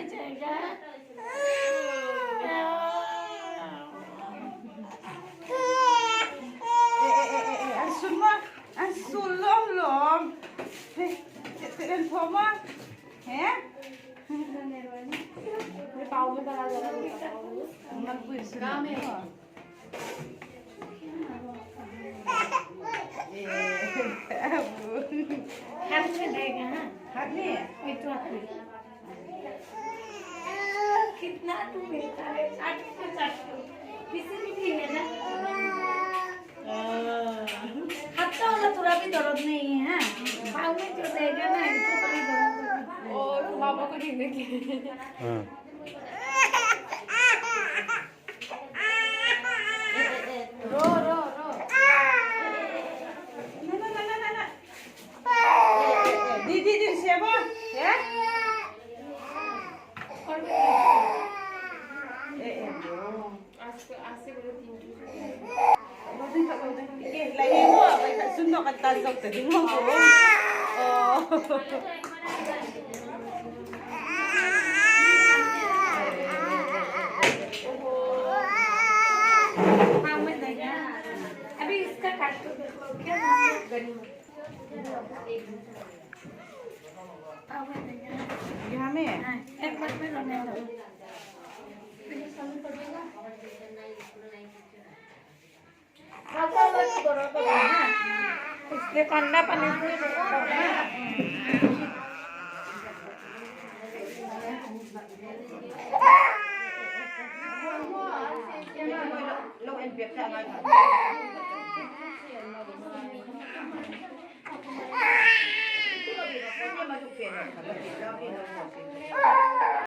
जाएगा anh Xuân mà anh Xuân lom lom thế đến phố mà hả मैं पाव में बना जरा nó vui sướng हाथ में देगा हाँ hát nè वही तो हाथ में कितना तू मिलता है 60 किसी भी ठीक है ना हाथ तो वाला थोड़ा भी दर्द नहीं है पाव में जो देगा ना इसको तो भी दर्द होगा और पापा को ठीक नहीं रो रो रो đi xe bò hả lại đi mua vậy phải xin nó ta dọc từ đứng không có हाँ मैं देगा अभी इसका काट दो क्या गरीब पाव में देगा यहाँ में हाँ एक बार में रोने दो इसलिए कंडा पानी lâu anh việc ra ngay mà